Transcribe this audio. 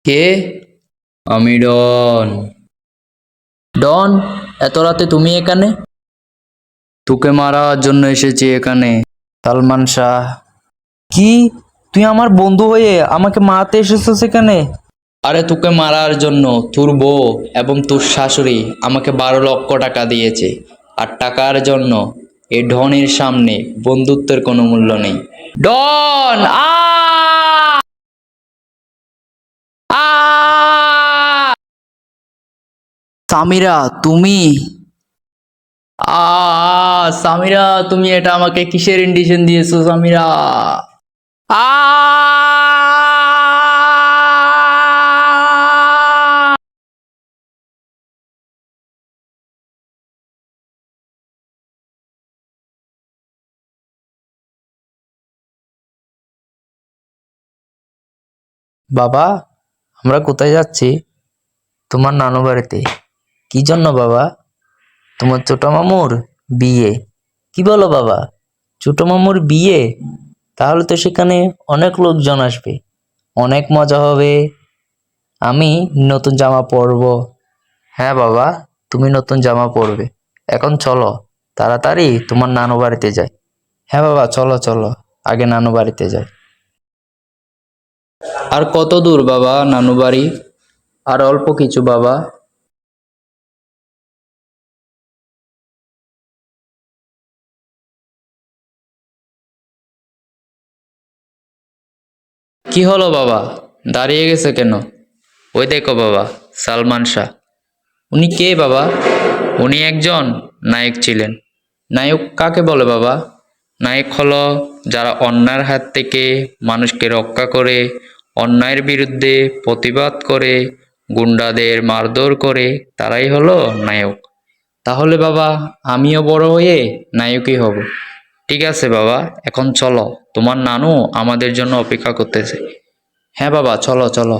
কে? আমি ডন। ডন, এত রাতে তুমি এখানে? তোকে মারার জন্য এসেছি এখানে, সালমান শাহ। কি? তুই আমার বন্ধু হয়ে আমাকে মারতে এসেছিস এখানে? আরে তোকে মারার জন্য তোর বউ এবং তোর শাশুড়ি আমাকে 12 লক্ষ টাকা দিয়েছে। আর টাকার জন্য এই ডনের সামনে বন্ধুত্বের কোনো মূল্য নেই। ডন! আ! সামিরা, তুমি? সামিরা, তুমি এটা আমাকে কিসের ইন্ডিশন দিয়েছো সামিরা? আ! বাবা, আমরা কোথায় যাচ্ছি? তোমার নানু বাড়িতে। কি জন্য বাবা? তোমার ছোট মামুর বিয়ে। কি বলো বাবা? ছোট মামুর বিয়ে? তাহলে তো সেখানে অনেক লোকজন আসবে, অনেক মজা হবে। আমি নতুন জামা পরবো। হ্যাঁ বাবা, তুমি নতুন জামা পরবে। এখন চলো, তাড়াতাড়ি তোমার নানু বাড়িতে যাই। হ্যাঁ বাবা, চলো চলো, আগে নানু বাড়িতে যাই। আর কত দূর বাবা নানু বাড়ি? আর অল্প কিছু বাবা। কি হলো বাবা, দাঁড়িয়ে গেছে কেন? ওই দেখো বাবা, সালমান শাহ। উনি কে বাবা? উনি একজন নায়ক ছিলেন। নায়ক কাকে বলে বাবা? নায়ক হলো যারা অন্যায়ের হাত থেকে মানুষকে রক্ষা করে, অন্যায়ের বিরুদ্ধে প্রতিবাদ করে, গুন্ডাদের মারধর করে, তারাই হলো নায়ক। তাহলে বাবা, আমিও বড় হয়ে নায়কই হব। ঠিক আছে বাবা, এখন চলো, তোমার নানু আমাদের জন্য অপেক্ষা করতেছে। হ্যাঁ বাবা, চলো চলো।